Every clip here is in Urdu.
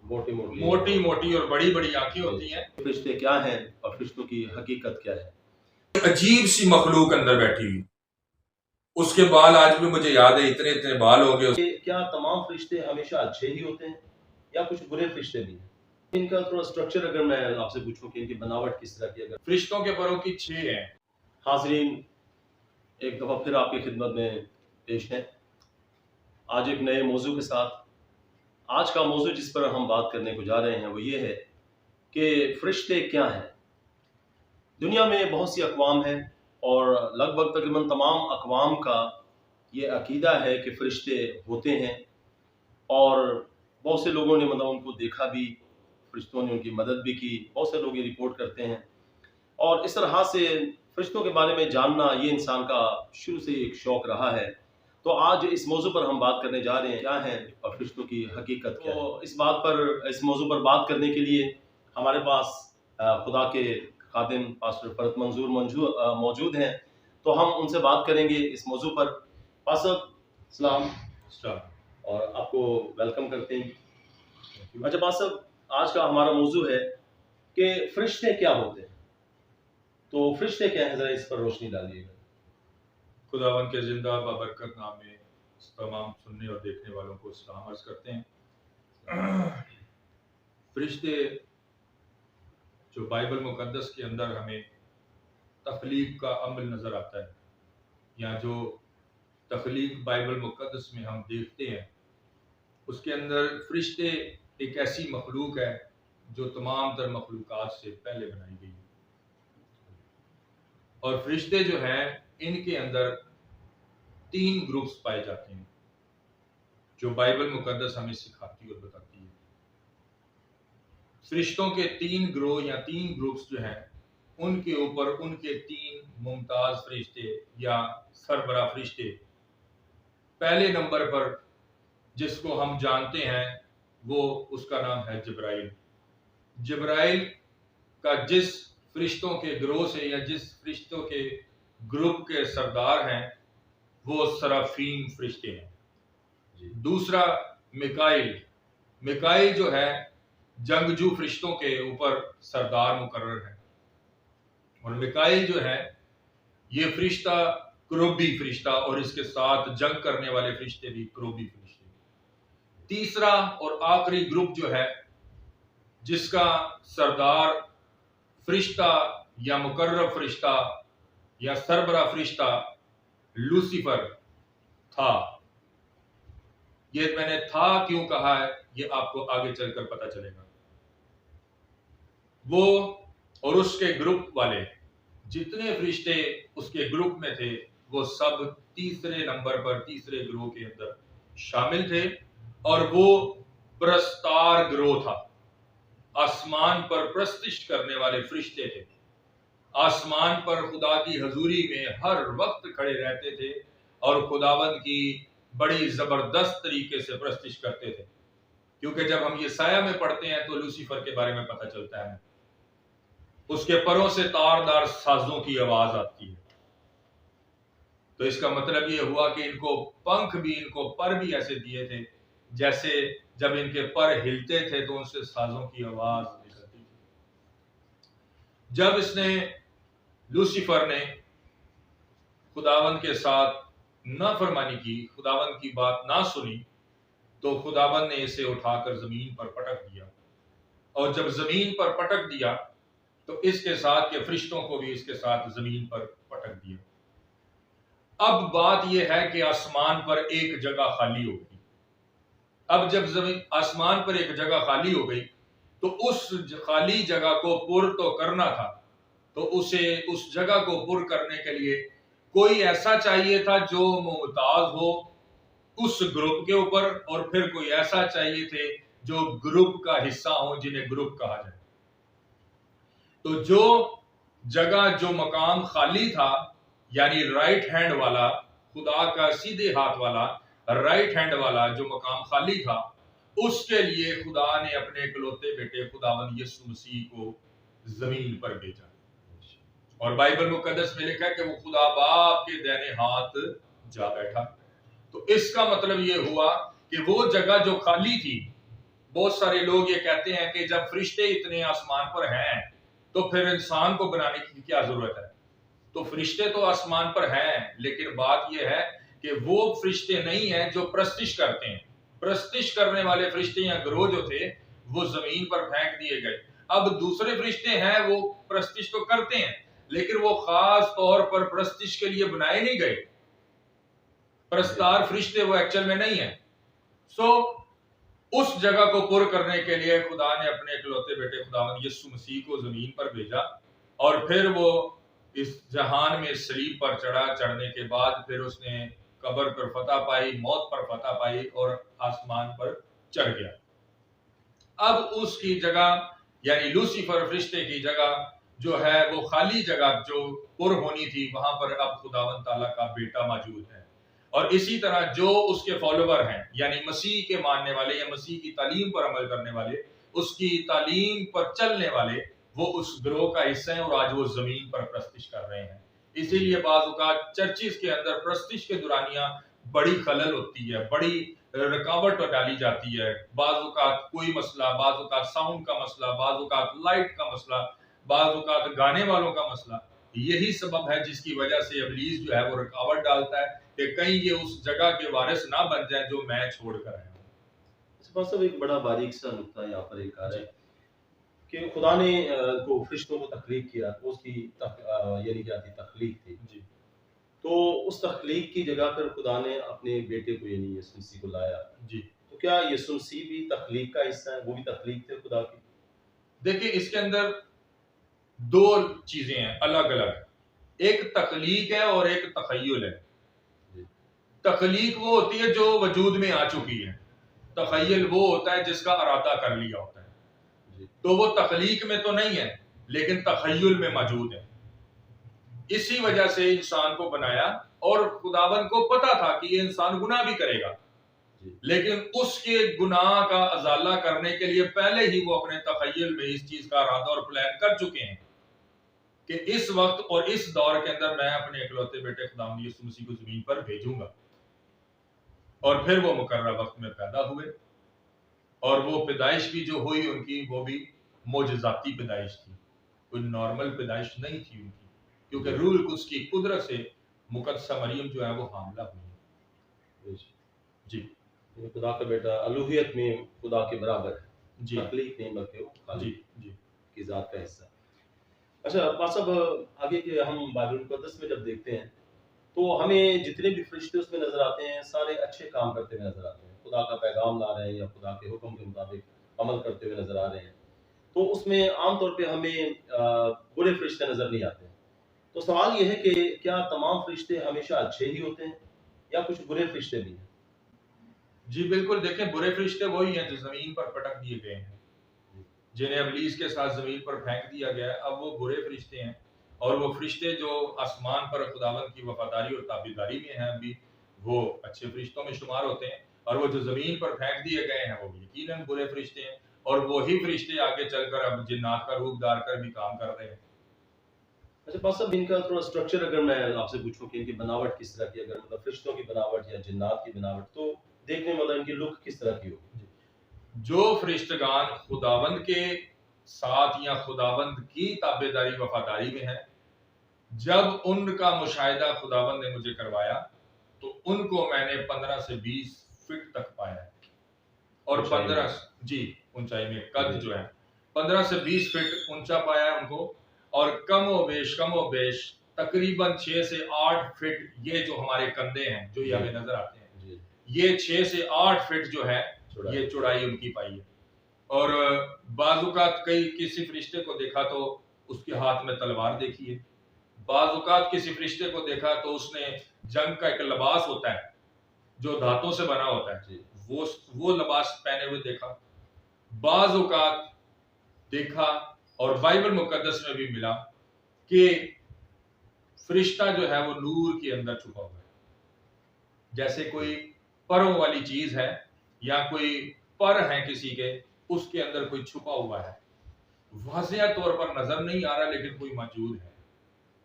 موٹی موٹی اور بڑی بڑی آنکھیں ہوتی ہیں۔ فرشتے کیا ہیں اور فرشتوں کی حقیقت کیا ہے؟ عجیب سی مخلوق اندر بیٹھی ہوئی، اس کے بال آج بھی مجھے یاد ہے، اتنے اتنے بال ہو گئے۔ کیا تمام فرشتے ہمیشہ اچھے ہی ہوتے ہیں یا کچھ برے فرشتے بھی ہیں؟ ان کا تھوڑا سٹرکچر اگر میں آپ سے پوچھوں کہ ان کی بناوٹ کس طرح کی ہے۔ فرشتوں کے پروں کی 6 ہیں۔ حاضرین، ایک دفعہ پھر آپ کی خدمت میں پیش ہے آج ایک نئے موضوع کے ساتھ۔ آج کا موضوع جس پر ہم بات کرنے کو جا رہے ہیں وہ یہ ہے کہ فرشتے کیا ہیں۔ دنیا میں بہت سی اقوام ہیں اور لگ بھگ تقریباً تمام اقوام کا یہ عقیدہ ہے کہ فرشتے ہوتے ہیں، اور بہت سے لوگوں نے ان کو دیکھا بھی، فرشتوں نے ان کی مدد بھی کی، بہت سے لوگ یہ رپورٹ کرتے ہیں، اور اس طرح سے فرشتوں کے بارے میں جاننا یہ انسان کا شروع سے ایک شوق رہا ہے۔ تو آج اس موضوع پر ہم بات کرنے جا رہے ہیں، کیا ہے اور فرشتوں کی حقیقت کیا ہے۔ تو اس موضوع پر بات کرنے کے لیے ہمارے پاس خدا کے خادم پاسٹر فرت منظور موجود ہیں، تو ہم ان سے بات کریں گے اس موضوع پر۔ پاسٹر سلام اور آپ کو ویلکم کرتے ہیں۔ اچھا پاسٹر، آج کا ہمارا موضوع ہے کہ فرشتے کیا ہوتے ہیں، تو فرشتے کیا ہیں، ذرا اس پر روشنی ڈالیے گا۔ خداوند کے زندہ بابرکت نام میں تمام سننے اور دیکھنے والوں کو سلام عرض کرتے ہیں۔ فرشتے جو بائبل مقدس کے اندر ہمیں تخلیق کا عمل نظر آتا ہے، یا جو تخلیق بائبل مقدس میں ہم دیکھتے ہیں، اس کے اندر فرشتے ایک ایسی مخلوق ہے جو تمام تر مخلوقات سے پہلے بنائی گئی ہے۔ اور فرشتے جو ہیں ان کے اندر 3 گروپس پائے جاتے ہیں جو بائبل مقدس ہمیں سکھاتی اور بتاتی ہے۔ فرشتوں کے 3 گروہ یا 3 گروپس جو ہیں، ان کے اوپر ان کے 3 ممتاز فرشتے یا سربراہ فرشتے۔ پہلے نمبر پر جس کو ہم جانتے ہیں وہ اس کا نام ہے جبرائیل۔ جبرائیل کا جس فرشتوں کے گروہ سے یا جس فرشتوں کے گروپ کے سردار ہیں وہ سرافین فرشتے ہیں۔ دوسرا میکائیل جو ہے جنگجو فرشتوں کے اوپر سردار مقرر ہے، اور میکائیل جو ہے یہ فرشتہ کروبی فرشتہ، اور اس کے ساتھ جنگ کرنے والے فرشتے بھی کروبی فرشتے۔ تیسرا اور آخری گروپ جو ہے جس کا سردار فرشتہ یا مقرب فرشتہ یا سربراہ فرشتہ لوسیفر تھا۔ یہ میں نے تھا کیوں کہا ہے یہ آپ کو آگے چل کر پتہ چلے گا۔ وہ اور اس کے گروپ والے جتنے فرشتے اس کے گروپ میں تھے وہ سب تیسرے نمبر پر تیسرے گروہ کے اندر شامل تھے، اور وہ پرستار گروہ تھا۔ آسمان پر پرستش کرنے والے فرشتے تھے، آسمان پر خدا کی حضوری میں ہر وقت کھڑے رہتے تھے اور خداوند کی بڑی زبردست طریقے سے پرستش کرتے تھے۔ کیونکہ جب ہم یہ سایہ میں پڑھتے ہیں تو لوسیفر کے بارے میں پتہ چلتا ہے، اس کے پروں سے تاردار سازوں کی آواز آتی ہے۔ تو اس کا مطلب یہ ہوا کہ ان کو پنکھ بھی، ان کو پر بھی ایسے دیے تھے جیسے جب ان کے پر ہلتے تھے تو ان سے سازوں کی آواز نکلتی تھی۔ جب اس نے لوسیفر نے خداوند کے ساتھ نافرمانی کی، خداوند کی بات نہ سنی، تو خداوند نے اسے اٹھا کر زمین پر پٹک دیا، اور جب زمین پر پٹک دیا تو اس کے ساتھ کے فرشتوں کو بھی اس کے ساتھ زمین پر پٹک دیا۔ اب بات یہ ہے کہ آسمان پر ایک جگہ خالی ہو گئی۔ اب جب آسمان پر ایک جگہ خالی ہو گئی تو اس خالی جگہ کو پر تو کرنا تھا، تو اسے اس جگہ کو پر کرنے کے لیے کوئی ایسا چاہیے تھا جو ممتاز ہو اس گروپ کے اوپر، اور پھر کوئی ایسا چاہیے تھے جو گروپ کا حصہ ہو جنہیں گروپ کہا جائے۔ تو جو جگہ، جو مقام خالی تھا، یعنی رائٹ ہینڈ والا، خدا کا سیدھے ہاتھ والا رائٹ ہینڈ والا جو مقام خالی تھا، اس کے لیے خدا نے اپنے اکلوتے بیٹے خداوند یسوع مسیح کو زمین پر بھیجا، اور بائبل مقدس میں لکھا ہے کہ وہ خدا باپ کے دائیں ہاتھ جا بیٹھا۔ تو اس کا مطلب یہ ہوا کہ وہ جگہ جو خالی تھی بہت سارے لوگ یہ کہتے ہیں کہ جب فرشتے اتنے آسمان پر ہیں تو پھر انسان کو بنانے کی کیا ضرورت ہے؟ تو فرشتے تو آسمان پر ہیں، لیکن بات یہ ہے کہ وہ فرشتے نہیں ہیں جو پرستش کرتے ہیں۔ پرستش کرنے والے فرشتے یا گروہ جو تھے وہ زمین پر پھینک دیے گئے۔ اب دوسرے فرشتے ہیں وہ پرستش تو کرتے ہیں، لیکن وہ خاص طور پر پرستش کے لیے بنائے نہیں گئے۔ پرستار فرشتے وہ ایکچول میں نہیں ہیں۔ اس جگہ کو پر کرنے کے لیے خدا نے اپنے اکلوتے بیٹے خداوند یسوع مسیح کو زمین پر بھیجا، اور پھر وہ اس جہان میں صلیب پر چڑھنے کے بعد پھر اس نے قبر پر فتح پائی، موت پر فتح پائی اور آسمان پر چڑھ گیا۔ اب اس کی جگہ یعنی لوسیفر فرشتے کی جگہ جو ہے وہ خالی جگہ جو پر ہونی تھی، وہاں پر اب خداوند تعالیٰ کا بیٹا موجود ہے۔ اور اسی طرح جو اس کے فالوور ہیں یعنی مسیح کے ماننے والے یا مسیح کی تعلیم پر عمل کرنے والے، اس کی تعلیم پر چلنے والے، وہ اس گروہ کا حصہ ہیں، اور آج وہ زمین پر پرستش کر رہے ہیں۔ اسی لیے بعض اوقات چرچز کے اندر پرستش کے دورانیہ بڑی خلل ہوتی ہے، بڑی رکاوٹ ڈالی جاتی ہے۔ بعض اوقات کوئی مسئلہ، بعض اوقات ساؤنڈ کا مسئلہ، بعض اوقات لائٹ کا مسئلہ، بعض اوقات گانے والوں کا مسئلہ۔ یہی سبب ہے جس کی وجہ سے ابلیس جو ہے وہ رکاوٹ ڈالتا ہے کہ کہیں یہ اس جگہ کے وارث نہ بن جائیں جو میں چھوڑ کر آیا ہوں۔ صاحب ایک بڑا باریک سا نقطہ یہاں پر ایک آ رہا ہے کہ خدا نے کو فرشتوں کو تخلیق کیا، اس کی یعنی کیا تھی؟ تخلیق تھی جی۔ تو اس تخلیق کی جگہ پر خدا نے اپنے بیٹے کو یعنی یسوع مسیح کو لایا جی۔ تو کیا یسوع مسیح بھی تخلیق کا حصہ ہے؟ وہ بھی تخلیق تھے خدا کی؟ دیکھیں اس کے اندر دو چیزیں ہیں الگ الگ، ایک تخلیق ہے اور ایک تخیل ہے۔ تخلیق وہ ہوتی ہے جو وجود میں آ چکی ہے، تخیل وہ ہوتا ہے جس کا ارادہ کر لیا ہوتا ہے۔ تو وہ تخلیق میں تو نہیں ہے لیکن تخیل میں موجود ہے۔ اسی وجہ سے انسان کو بنایا، اور خداوند کو پتا تھا کہ یہ انسان گناہ بھی کرے گا، لیکن اس کے گناہ کا ازالہ کرنے کے لیے پہلے ہی وہ اپنے تخیل میں اس چیز کا ارادہ اور پلان کر چکے ہیں کہ اس وقت اور اس دور کے اندر میں اپنے اکلوتے بیٹے خداوند یسوع مسیح کو زمین پر بھیجوں گا۔ اور پھر وہ مقررہ وقت میں پیدا ہوئے، اور وہ پیدائش بھی جو ہوئی ان کی وہ بھی معجزاتی پیدائش تھی، کوئی نارمل پیدائش نہیں تھی ان کی، کیونکہ روح القدس کی قدرت سے مقدسہ مریم جو ہے وہ حاملہ ہوئی جی۔ خدا کا بیٹا الوہیت میں خدا کے برابر ہے جی، تخلیق نہیں بلکہ وہ خالق جی کی ذات کا حصہ۔ اچھا پاس صاحب آگے کہ ہم بائبل مقدس میں جب دیکھتے ہیں تو ہمیں جتنے بھی فرشتے اس میں نظر آتے ہیں سارے اچھے کام کرتے ہوئے نظر آتے ہیں، خدا کا پیغام لا رہے ہیں یا خدا کے حکم کے مطابق عمل کرتے ہوئے نظر آ رہے ہیں۔ تو اس میں عام طور پہ ہمیں برے فرشتے نظر نہیں آتے ہیں۔ تو سوال یہ ہے کہ کیا تمام فرشتے ہمیشہ اچھے ہی ہوتے ہیں یا کچھ برے فرشتے بھی ہیں؟ جی بالکل، دیکھیں برے فرشتے وہی ہیں جو زمین پر پٹک دیے گئے ہیں، جنہیں ابلیس کے ساتھ زمین پر پھینک دیا گیا ہے۔ اب وہ برے فرشتے ہیں، اور وہ فرشتے جو آسمان پر خداوند کی وفاداری اور تابعداری میں ہیں ابھی وہ اچھے فرشتوں میں شمار ہوتے ہیں، اور وہ جو زمین پر پھینک دیے گئے ہیں وہ یقیناً برے فرشتے ہیں، اور وہی فرشتے آگے چل کر اب جنات کا روپ دار کر بھی کام کر رہے ہیں۔ اچھا پاس صاحب ان کا تھوڑا سٹرکچر اگر میں آپ سے پوچھوں کہ ان کی بناوٹ کس طرح کی، اگر مطلب فرشتوں کی بناوٹ یا جنات کی بناوٹ، تو دیکھنے میں مطلب ان کی لک کس طرح کی ہوگی؟ جو فرشتگان خداوند کے ساتھ یا خداوند کی تابعداری وفاداری میں ہیں، جب ان کا مشاہدہ خداوند نے مجھے کروایا تو ان کو میں نے 15 سے 20 فٹ تک پایا ہے، اور 15 جی اونچائی میں قد جو ہے 15 سے 20 فٹ اونچا پایا ہے ان کو، اور کم و بیش تقریباً 6 سے 8 فٹ یہ جو ہمارے کندھے ہیں جو یہ ہمیں نظر آتے ہیں، یہ 6 سے 8 فٹ جو ہے یہ چوڑائی ان کی پائی ہے۔ اور بعض اوقات کسی فرشتے کو دیکھا تو اس کے ہاتھ میں تلوار دیکھی ہے، بعض اوقات کسی فرشتے کو دیکھا تو اس نے جنگ کا ایک لباس ہوتا ہے جو دھاتوں سے بنا ہوتا ہے وہ لباس پہنے ہوئے دیکھا، بعض اوقات دیکھا، اور بائبل مقدس میں بھی ملا کہ فرشتہ جو ہے وہ نور کے اندر چھپا ہوا ہے، جیسے کوئی پروں والی چیز ہے یا کوئی پر ہیں کسی کے، اس کے اندر کوئی چھپا ہوا ہے، واضح طور پر نظر نہیں آ رہا لیکن کوئی موجود ہے۔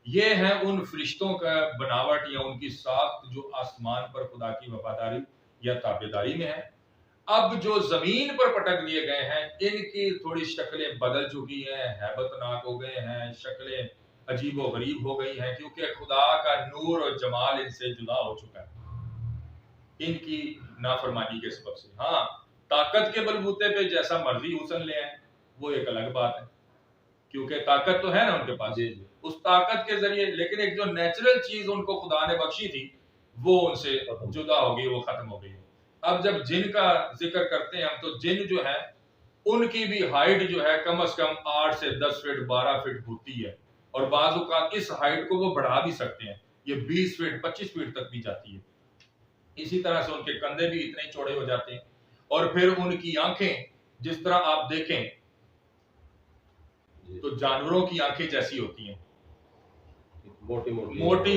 یہ ہے ان فرشتوں کا بناوٹ یا ان کی ساخت جو آسمان پر خدا کی وفاداری یا تابعداری میں ہے۔ اب جو زمین پر پٹک دیے گئے ہیں ان کی تھوڑی شکلیں بدل چکی ہیں، ہیبت ناک ہو گئے ہیں، شکلیں عجیب و غریب ہو گئی ہیں، کیونکہ خدا کا نور اور جمال ان سے جدا ہو چکا ہے ان کی نافرمانی کے سبب سے۔ ہاں، طاقت کے بلبوتے پہ جیسا مرضی حسن لے آئیں وہ ایک الگ بات ہے، کیونکہ طاقت تو ہے نا ان کے پاس، اس طاقت کے ذریعے، لیکن ایک جو نیچرل چیز ان کو خدا نے بخشی تھی وہ ان سے جدا ہو گئی، وہ ختم ہو گئی۔ اب جب جن کا ذکر کرتے ہیں ہم، تو جن جو ہے ان کی بھی ہائٹ جو ہے کم از کم 8 سے 10 فٹ 12 فٹ ہوتی ہے، اور بعض اوقات اس ہائٹ کو وہ بڑھا بھی سکتے ہیں، یہ 20 فٹ 25 فٹ تک بھی جاتی ہے۔ اسی طرح سے ان کے کندھے بھی اتنے ہی چوڑے ہو جاتے ہیں، اور پھر ان کی آنکھیں جس طرح آپ دیکھیں تو جانوروں کی آنکھیں جیسی ہوتی ہیں، موٹی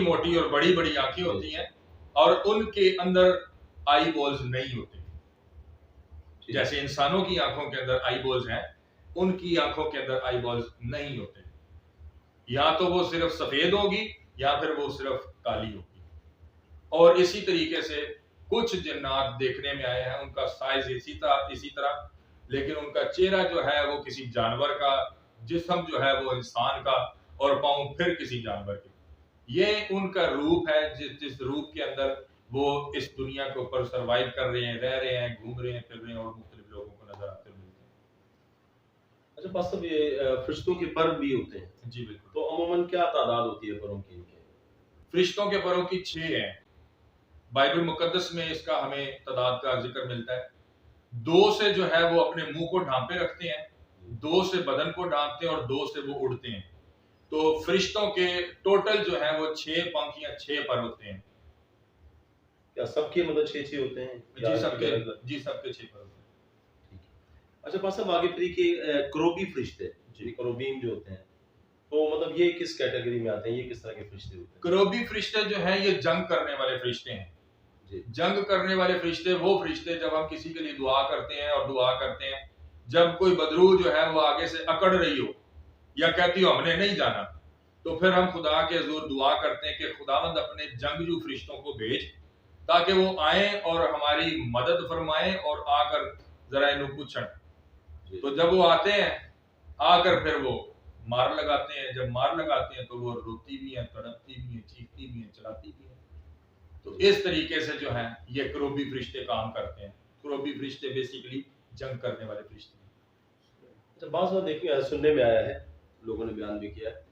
موٹی اور بڑی بڑی آنکھیں ہوتی ہیں، اور ان کے اندر آئی بولز نہیں ہوتے، جیسے انسانوں کی آنکھوں کے اندر آئی بولز ہیں، ان کی آنکھوں کے اندر آئی بولز نہیں ہوتے، یا تو وہ صرف سفید ہوگی یا پھر وہ صرف کالی ہوگی۔ اور اسی طریقے سے کچھ جنات دیکھنے میں آئے ہیں، ان کا سائز اسی طرح، لیکن ان کا چہرہ جو ہے وہ کسی جانور کا، جسم جو ہے وہ انسان کا، اور پاؤں پھر کسی جانور کے۔ یہ ان کا روپ ہے جس روپ کے اندر وہ اس دنیا کے اوپر سروائیو کر رہے ہیں، رہ رہے ہیں، گھوم رہے ہیں، پھر رہے ہیں، اور مختلف لوگوں کو نظر آتے ملتے ہیں۔ اچھا پاس صاحب، یہ فرشتوں کے پر بھی ہوتے ہیں؟ جی بالکل۔ تو عموماً کیا تعداد ہوتی ہے پروں کی؟ فرشتوں کے پروں کی 6 ہیں، بائبل مقدس میں اس کا ہمیں تعداد کا ذکر ملتا ہے۔ 2 سے جو ہے وہ اپنے منہ کو ڈھانپے رکھتے ہیں، 2 سے بدن کو ڈھانپتے ہیں، اور 2 سے وہ اڑتے ہیں۔ تو فرشتوں کے ٹوٹل جو ہے وہ 6 پنکھ یا 6 پر ہوتے ہیں۔ کیا سب کے مطلب 6 ہوتے ہیں؟ جی سب کے 6 پر ہوتے ہیں۔ اچھا پاس صاحب، آگے پھر کہ کروبی فرشتے، کروبیم جو ہوتے ہیں، تو مطلب یہ کس کیٹیگری میں آتے ہیں؟ یہ کس طرح کے فرشتے ہوتے ہیں؟ کروبی فرشتے جو ہیں یہ جنگ کرنے والے فرشتے ہیں۔ جنگ کرنے والے فرشتے وہ فرشتے جب ہم کسی کے لیے دعا کرتے ہیں، اور دعا کرتے ہیں جب کوئی بدروح جو ہے وہ آگے سے اکڑ رہی ہو یا کہتی ہو ہم نے نہیں جانا، تو پھر ہم خدا کے حضور دعا کرتے ہیں کہ خداوند اپنے جنگجو فرشتوں کو بھیج تاکہ وہ آئیں اور ہماری مدد فرمائیں اور آ کر ذرا انہوں پوچھیں۔ تو جب وہ آتے ہیں آ کر پھر وہ مار لگاتے ہیں، جب مار لگاتے ہیں تو وہ روتی بھی ہیں، تڑپتی بھی ہیں، چیختی بھی ہیں، چلاتی بھی ہیں۔ تو اس طریقے سے جو ہیں یہ کروبی فرشتے کام کرتے ہیں۔ کروبی فرشتے بیسیکلی جنگ کرنے والے فرشتے ہیں۔ اچھا بعض بار دیکھیں سننے میں آیا ہے، لوگوں نے بیان بھی کیا ہے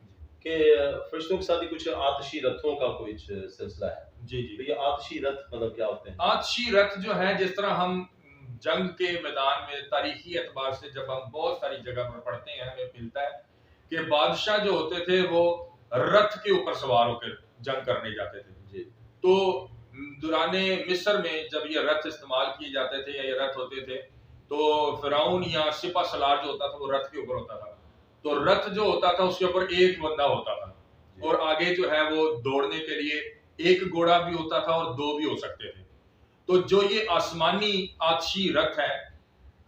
کہ فرشتوں کے ساتھ کچھ آتشی رتھوں کا کوئی سلسلہ ہے۔ جی جی، یہ آتشی رتھ مطلب کیا ہوتے ہیں؟ آتشی رتھ جو ہے، جس طرح ہم جنگ کے میدان میں تاریخی اعتبار سے جب ہم بہت ساری جگہ پر پڑھتے ہیں ہمیں ملتا ہے کہ بادشاہ جو ہوتے تھے وہ رتھ کے اوپر سوار ہو کر جنگ کرنے جاتے تھے۔ جی۔ تو دوران مصر میں جب یہ رتھ استعمال کیے جاتے تھے یا یہ رتھ ہوتے تھے تو فرعون یا سپہ سالار جو ہوتا تھا وہ رتھ کے اوپر ہوتا تھا، تو رتھ جو ہوتا تھا اس کے اوپر ایک بندہ ہوتا تھا، اور آگے جو ہے وہ دوڑنے کے لیے ایک گھوڑا بھی ہوتا تھا اور 2 بھی ہو سکتے تھے۔ تو جو یہ آسمانی آتشی رتھ ہے،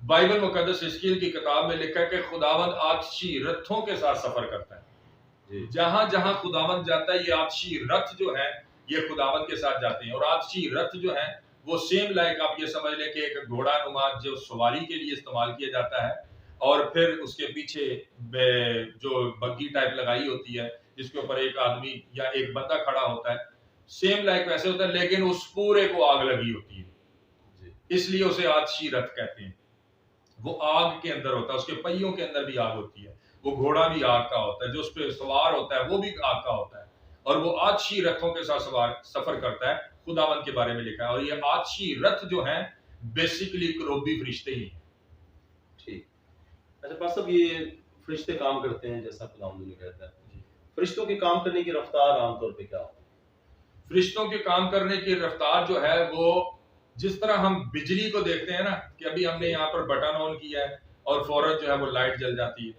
بائبل مقدس حزقیل کی کتاب میں لکھا ہے کہ خداوند آتشی رتھوں کے ساتھ سفر کرتا ہے۔ جہاں جہاں خداوند جاتا ہے یہ آتشی رتھ جو ہے یہ خداوند کے ساتھ جاتے ہیں، اور آتشی رتھ جو ہے وہ سیم لائک آپ یہ سمجھ لیں کہ ایک گھوڑا نما جو سواری کے لیے استعمال کیا جاتا ہے، اور پھر اس کے پیچھے جو بگی ٹائپ لگائی ہوتی ہے جس کے اوپر ایک آدمی یا ایک بندہ کھڑا ہوتا ہے، سیم لائک ویسے ہوتا ہے، لیکن اس پورے کو آگ لگی ہوتی ہے، اس لیے اسے آتشی رتھ کہتے ہیں۔ وہ آگ کے اندر ہوتا ہے، اس کے پہیوں کے اندر بھی آگ ہوتی ہے، وہ گھوڑا بھی آگ کا ہوتا ہے، جو اس پہ سوار ہوتا ہے وہ بھی آگ کا ہوتا ہے، اور وہ آتشی رتھوں کے ساتھ سفر کرتا ہے۔ خداوند کے بارے میں لکھا ہے، اور یہ آتشی رتھ جو ہیں بیسیکلی کروبی فرشتے ہی ہیں۔ ٹھیک۔ اچھا پاس صاحب، یہ فرشتے کام کرتے ہیں جیسا خداوند نے کہتا ہے، فرشتوں کے کام کرنے کی رفتار عام طور پہ کیا ہوتی ہے؟ فرشتوں کے کام کرنے کی رفتار جو ہے وہ جس طرح ہم بجلی کو دیکھتے ہیں نا کہ ابھی ہم نے یہاں پر بٹن آن کیا ہے اور فوراً جو ہے وہ لائٹ جل جاتی ہے،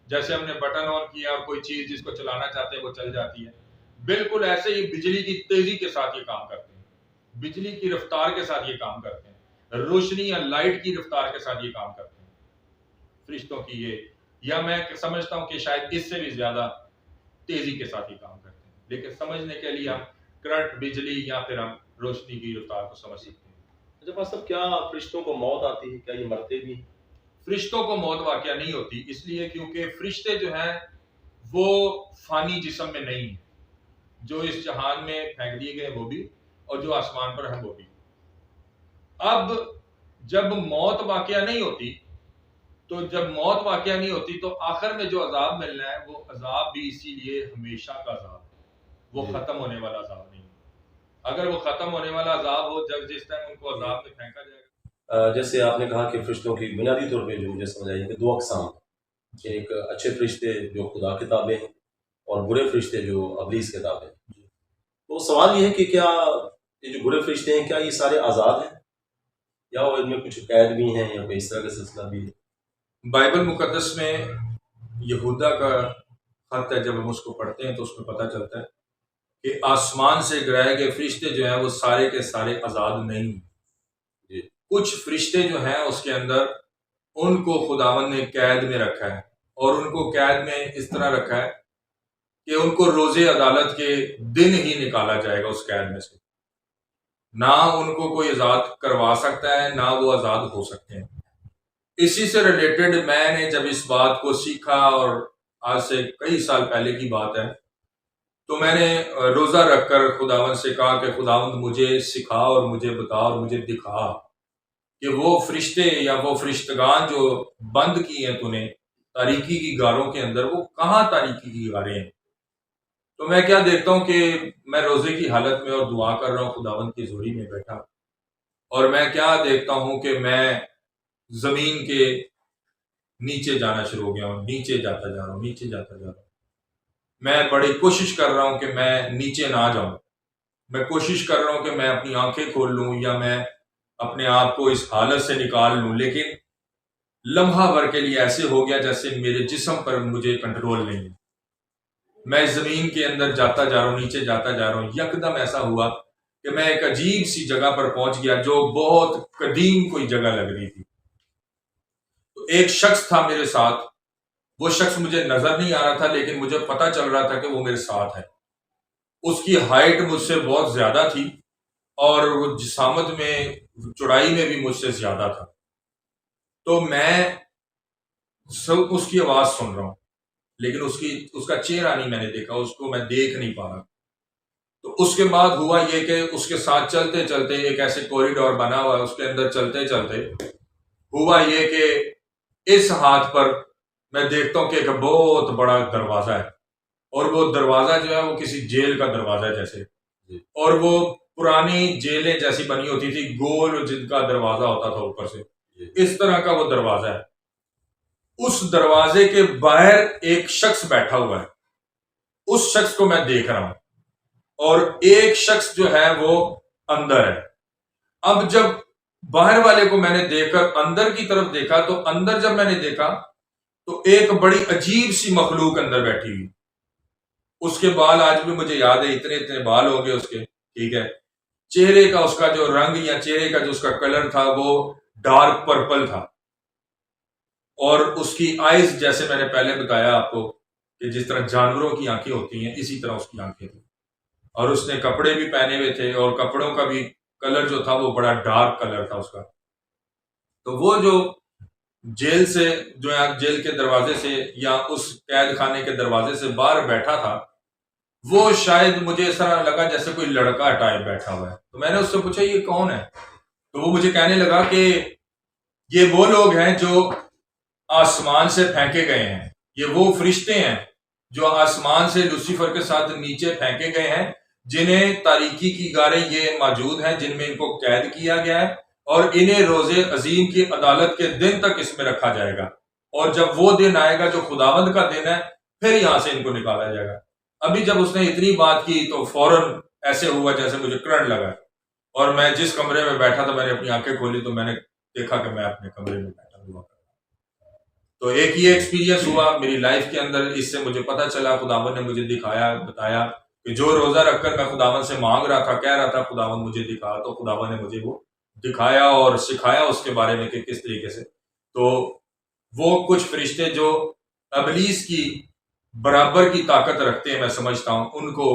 جیسے ہم نے بٹن آن کیا اور کوئی چیز جس کو چلانا چاہتے ہیں وہ چل جاتی ہے، بالکل ایسے ہی بجلی کی تیزی کے ساتھ یہ کام کرتے ہیں، بجلی کی رفتار کے ساتھ یہ کام کرتے ہیں، روشنی یا لائٹ کی رفتار کے ساتھ یہ کام کرتے ہیں فرشتوں کی یہ، یا میں سمجھتا ہوں کہ شاید اس سے بھی زیادہ تیزی کے ساتھ یہ کام کرتے ہیں، لیکن سمجھنے کے لیے ہم کرنٹ، بجلی یا پھر ہم روشنی کی رفتار کو سمجھ سکتے ہیں۔ اچھا پاس صاحب، کیا فرشتوں کو موت آتی ہے؟ کیا یہ مرتے بھی ہیں؟ فرشتوں کو موت واقعہ نہیں ہوتی، اس لیے کیونکہ فرشتے جو ہیں وہ فانی جسم میں نہیں ہیں، جو اس جہان میں پھینک دیے گئے وہ بھی، اور جو آسمان پر ہیں وہ بھی۔ اب جب موت واقعہ نہیں ہوتی، تو جب موت واقعہ نہیں ہوتی تو آخر میں جو عذاب ملنا ہے وہ عذاب بھی اسی لیے ہمیشہ کا عذاب ہے، وہ ختم ہونے والا عذاب نہیں ہے۔ اگر وہ ختم ہونے والا عذاب ہو، جب جس ٹائم ان کو عذاب میں پھینکا جائے گا۔ جیسے آپ نے کہا کہ فرشتوں کی بنیادی طور پہ جو مجھے سمجھ آئی کہ دو اقسام ہیں، ایک اچھے فرشتے جو خدا کے تابع ہیں، اور برے فرشتے جو ابلیس کے تابع ہیں۔ تو سوال یہ ہے کہ کیا یہ جو برے فرشتے ہیں، کیا یہ سارے آزاد ہیں، یا وہ ان میں کچھ قید بھی ہیں، یا کوئی اس طرح کا سلسلہ بھی ہے؟ بائبل مقدس میں یہودا کا خط ہے، جب ہم اس کو پڑھتے ہیں تو اس میں پتہ چلتا ہے کہ آسمان سے گرائے گئے فرشتے جو ہیں وہ سارے کے سارے آزاد نہیں ہیں۔ کچھ فرشتے جو ہیں اس کے اندر ان کو خداوند نے قید میں رکھا ہے، اور ان کو قید میں اس طرح رکھا ہے کہ ان کو روز عدالت کے دن ہی نکالا جائے گا اس قید میں سے، نہ ان کو کوئی آزاد کروا سکتا ہے، نہ وہ آزاد ہو سکتے ہیں۔ اسی سے ریلیٹڈ میں نے جب اس بات کو سیکھا، اور آج سے کئی سال پہلے کی بات ہے، تو میں نے روزہ رکھ کر خداوند سے کہا کہ خداوند مجھے سکھا اور مجھے بتا اور مجھے دکھا کہ وہ فرشتے یا وہ فرشتگان جو بند کی ہیں تو نے تاریکی کی غاروں کے اندر، وہ کہاں تاریکی کی غاریں ہیں۔ تو میں کیا دیکھتا ہوں کہ میں روزے کی حالت میں اور دعا کر رہا ہوں خداوند کی حضوری میں بیٹھا، اور میں کیا دیکھتا ہوں کہ میں زمین کے نیچے جانا شروع ہو گیا ہوں، نیچے جاتا جا رہا ہوں، نیچے جاتا جا رہا ہوں۔ میں بڑی کوشش کر رہا ہوں کہ میں نیچے نہ جاؤں، میں کوشش کر رہا ہوں کہ میں اپنی آنکھیں کھول لوں یا میں اپنے آپ کو اس حالت سے نکال لوں، لیکن لمحہ بھر کے لیے ایسے ہو گیا جیسے میرے جسم پر مجھے کنٹرول نہیں ہے۔ میں زمین کے اندر جاتا جا رہا ہوں، نیچے جاتا جا رہا ہوں۔ یکدم ایسا ہوا کہ میں ایک عجیب سی جگہ پر پہنچ گیا جو بہت قدیم کوئی جگہ لگ رہی تھی۔ تو ایک شخص تھا میرے ساتھ، وہ شخص مجھے نظر نہیں آ رہا تھا، لیکن مجھے پتہ چل رہا تھا کہ وہ میرے ساتھ ہے۔ اس کی ہائٹ مجھ سے بہت زیادہ تھی، اور وہ جسامت میں، چوڑائی میں بھی مجھ سے زیادہ تھا۔ تو میں اس کی آواز سن رہا ہوں، لیکن اس کا چہرہ نہیں میں نے دیکھا، اس کو میں دیکھ نہیں پا رہا۔ تو اس کے بعد ہوا یہ کہ اس کے ساتھ چلتے چلتے، ایک ایسے کوریڈور بنا ہوا ہے، اس کے اندر چلتے چلتے ہوا یہ کہ اس ہاتھ پر میں دیکھتا ہوں کہ ایک بہت بڑا دروازہ ہے، اور وہ دروازہ جو ہے وہ کسی جیل کا دروازہ ہے جیسے، اور وہ پرانی جیلیں جیسی بنی ہوتی تھی، گول جن کا دروازہ ہوتا تھا اوپر سے، اس طرح کا وہ دروازہ ہے۔ اس دروازے کے باہر ایک شخص بیٹھا ہوا ہے، اس شخص کو میں دیکھ رہا ہوں، اور ایک شخص جو ہے وہ اندر ہے۔ اب جب باہر والے کو میں نے دیکھ کر اندر کی طرف دیکھا، تو اندر جب میں نے دیکھا تو ایک بڑی عجیب سی مخلوق اندر بیٹھی ہوئی۔ اس کے بال آج بھی مجھے یاد ہے، اتنے اتنے بال ہو گئے اس کے، ٹھیک ہے۔ چہرے کا اس کا جو رنگ یا چہرے کا جو اس کا کلر تھا وہ ڈارک پرپل تھا، اور اس کی آئیز جیسے میں نے پہلے بتایا آپ کو کہ جس طرح جانوروں کی آنکھیں ہوتی ہیں، اسی طرح اس کی آنکھیں تھیں، اور اس نے کپڑے بھی پہنے ہوئے تھے، اور کپڑوں کا بھی کلر جو تھا وہ بڑا ڈارک کلر تھا اس کا۔ تو وہ جو جیل سے، جو ہے جیل کے دروازے سے یا اس قید خانے کے دروازے سے باہر بیٹھا تھا، وہ شاید مجھے اس طرح لگا جیسے کوئی لڑکا ٹائپ بیٹھا ہوا ہے۔ تو میں نے اس سے پوچھا یہ کون ہے؟ تو وہ مجھے کہنے لگا کہ یہ وہ لوگ ہیں جو آسمان سے پھینکے گئے ہیں، یہ وہ فرشتے ہیں جو آسمان سے لوسیفر کے ساتھ نیچے پھینکے گئے ہیں، جنہیں تاریکی کی غاریں یہ موجود ہیں، جن میں ان کو قید کیا گیا ہے، اور انہیں روز عظیم کی عدالت کے دن تک اس میں رکھا جائے گا، اور جب وہ دن آئے گا جو خداوند کا دن ہے، پھر یہاں سے ان کو نکالا جائے گا۔ ابھی جب اس نے اتنی بات کی تو فوراً ایسے ہوا جیسے مجھے کرنٹ لگا، اور میں جس کمرے میں بیٹھا تھا، میں نے اپنی آنکھیں کھولی تو میں نے دیکھا کہ میں اپنے کمرے میں بیٹھا ہوا۔ تو ایک یہ ایکسپیرینس ہوا میری لائف کے اندر، اس سے مجھے پتہ چلا، خداوند نے مجھے دکھایا، بتایا کہ جو روزہ رکھ کر میں خداوند سے مانگ رہا تھا، کہہ رہا تھا خداوند مجھے دکھا، تو خداوند نے مجھے وہ دکھایا اور سکھایا اس کے بارے میں کہ کس طریقے سے۔ تو وہ کچھ فرشتے جو ابلیس کی برابر کی طاقت رکھتے ہیں، میں سمجھتا ہوں ان کو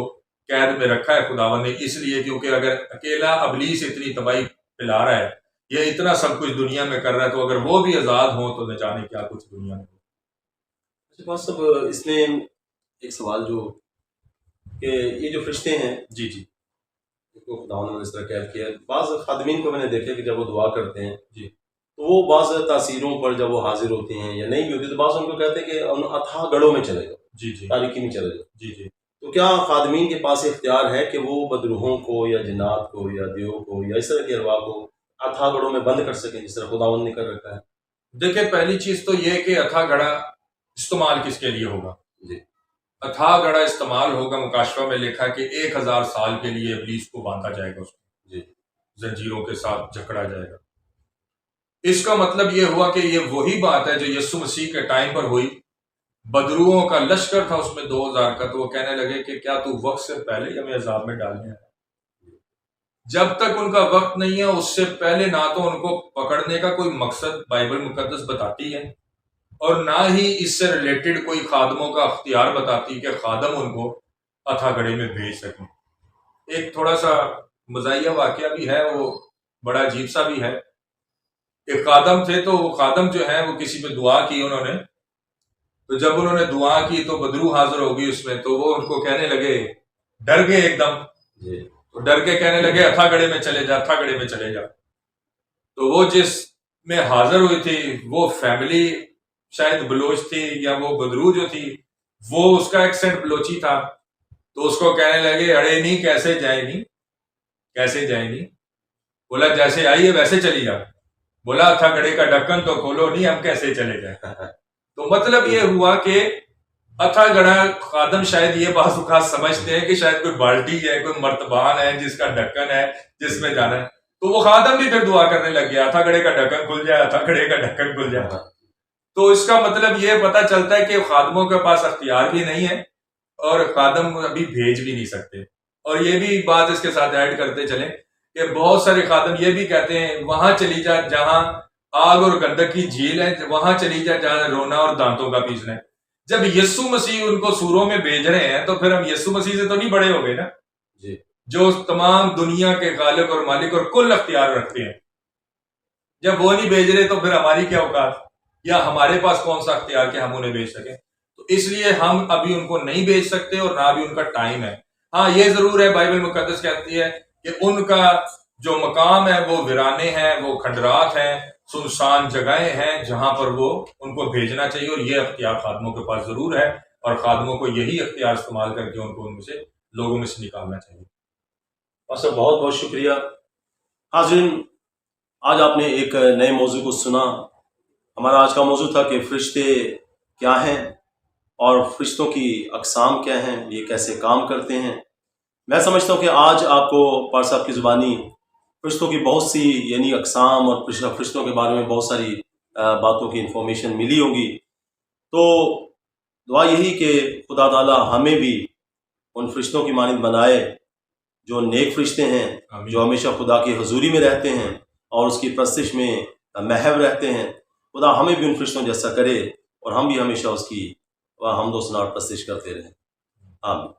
قید میں رکھا ہے خداوند نے، اس لیے کیونکہ اگر اکیلا ابلیس اتنی تباہی پلا رہا ہے، یہ اتنا سب کچھ دنیا میں کر رہا ہے، تو اگر وہ بھی آزاد ہوں تو نہ جانے کیا کچھ دنیا میں ہو۔ بات صاحب اس میں ایک سوال جو کہ یہ جو فرشتے ہیں جی جی خداوند نے اس طرح قید کیا، بعض خادمین کو میں نے دیکھا کہ جب وہ دعا کرتے ہیں جی تو وہ بعض تاثیروں پر جب وہ حاضر ہوتے ہیں یا نہیں بھی ہوتے تو بعض ان کو کہتے ہیں کہ اتھا گڑھوں میں چلے جاؤ، جی جی تاریکی میں چلے جاؤ۔ جی جی تو کیا خادمین کے پاس اختیار ہے کہ وہ بدروحوں کو یا جنات کو یا دیو کو یا اس طرح کے ارواح کو اتھا گڑھوں میں بند کر سکیں جس طرح خداوند نے کر رکھا ہے؟ دیکھیں، پہلی چیز تو یہ کہ اتھا گڑھا استعمال کس کے لیے ہوگا؟ جی اتھا گڑھا استعمال ہوگا، مکاشفہ میں لکھا کہ 1000 سال کے لیے ابلیس کو باندھا جائے گا، اس کو جی زنجیروں کے ساتھ جکڑا جائے گا۔ اس کا مطلب یہ ہوا کہ یہ وہی بات ہے جو یسوع مسیح کے ٹائم پر ہوئی، بدروؤں کا لشکر تھا اس میں 2000 کا، تو وہ کہنے لگے کہ کیا تو وقت سے پہلے ہی ہمیں عذاب میں ڈالنے ہے؟ جب تک ان کا وقت نہیں ہے اس سے پہلے نہ تو ان کو پکڑنے کا کوئی مقصد بائبل مقدس بتاتی ہے، اور نہ ہی اس سے ریلیٹڈ کوئی خادموں کا اختیار بتاتی کہ خادم ان کو اتھا گڑھے میں بھیج سکیں۔ ایک تھوڑا سا مزاحیہ واقعہ بھی ہے، وہ بڑا عجیب سا بھی ہے۔ ایک خادم تھے، تو وہ خادم جو ہیں وہ کسی پہ دعا کی انہوں نے، تو جب انہوں نے دعا کی تو بدرو حاضر ہو گئی اس میں، تو وہ ان کو کہنے لگے، ڈر گئے ایک دم، جی تو ڈر کے کہنے لگے اتھا گڑھے میں چلے جا، اتھا گڑھے میں چلے جا۔ تو وہ جس میں حاضر ہوئی تھی وہ فیملی شاید بلوچ تھی، یا وہ بدرو جو تھی وہ اس کا ایکسنٹ بلوچی تھا، تو اس کو کہنے لگے اڑے نہیں کیسے جائے نہیں، کیسے جائے نہیں؟ بولا جیسے آئی ہے ویسے چلی جا۔ بولا اتھا گڑھے کا ڈھکن تو کھولو نہیں، ہم کیسے چلے جائیں؟ تو مطلب یہ ہوا کہ اتھا گڑھا خادم شاید یہ بعض اوقات سمجھتے ہیں کہ شاید کوئی بالٹی ہے، کوئی مرتبان ہے جس کا ڈھکن ہے جس میں جانا ہے، تو وہ خادم بھی پھر دعا کرنے لگ گیا اتھا گڑھے کا ڈھکن کھل جائے، اتھا گڑھے کا ڈھکن کھل جائے۔ تو اس کا مطلب یہ پتہ چلتا ہے کہ خادموں کے پاس اختیار بھی نہیں ہے، اور خادم ابھی بھیج بھی نہیں سکتے۔ اور یہ بھی بات اس کے ساتھ ایڈ کرتے چلیں کہ بہت سارے خادم یہ بھی کہتے ہیں وہاں چلی جا جہاں آگ اور گندک کی جھیل ہے، وہاں چلی جا جہاں رونا اور دانتوں کا پیسنا ہے۔ جب یسوع مسیح ان کو سوروں میں بھیج رہے ہیں تو پھر ہم یسوع مسیح سے تو نہیں بڑے ہو گئے نا، جی جو تمام دنیا کے خالق اور مالک اور کل اختیار رکھتے ہیں۔ جب وہ نہیں بھیج رہے تو پھر ہماری کیا اوقات، یا ہمارے پاس کون سا اختیار کہ ہم انہیں بھیج سکیں؟ تو اس لیے ہم ابھی ان کو نہیں بھیج سکتے، اور نہ ابھی ان کا ٹائم ہے۔ ہاں یہ ضرور ہے، بائبل مقدس کہتی ہے کہ ان کا جو مقام ہے وہ ویرانے ہیں، وہ کھنڈرات ہیں، سنسان جگہیں ہیں جہاں پر وہ ان کو بھیجنا چاہیے، اور یہ اختیار خادموں کے پاس ضرور ہے، اور خادموں کو یہی اختیار استعمال کر کے ان کو ان میں سے لوگوں میں سے نکالنا چاہیے۔ سر بہت بہت شکریہ۔ حاضرین، آج آپ نے ایک نئے موضوع کو سنا۔ ہمارا آج کا موضوع تھا کہ فرشتے کیا ہیں اور فرشتوں کی اقسام کیا ہیں، یہ کیسے کام کرتے ہیں۔ میں سمجھتا ہوں کہ آج آپ کو پار صاحب کی زبانی فرشتوں کی بہت سی یعنی اقسام اور فرشتوں کے بارے میں بہت ساری باتوں کی انفارمیشن ملی ہوگی۔ تو دعا یہی کہ خدا تعالیٰ ہمیں بھی ان فرشتوں کی مانند بنائے جو نیک فرشتے ہیں، جو ہمیشہ خدا کی حضوری میں رہتے ہیں اور اس کی پرستش میں محو رہتے ہیں۔ خدا ہمیں بھی ان فرشتوں جیسا کرے، اور ہم بھی ہمیشہ اس کی حمد و ثنا اور پرستش کرتے رہیں۔ آمین۔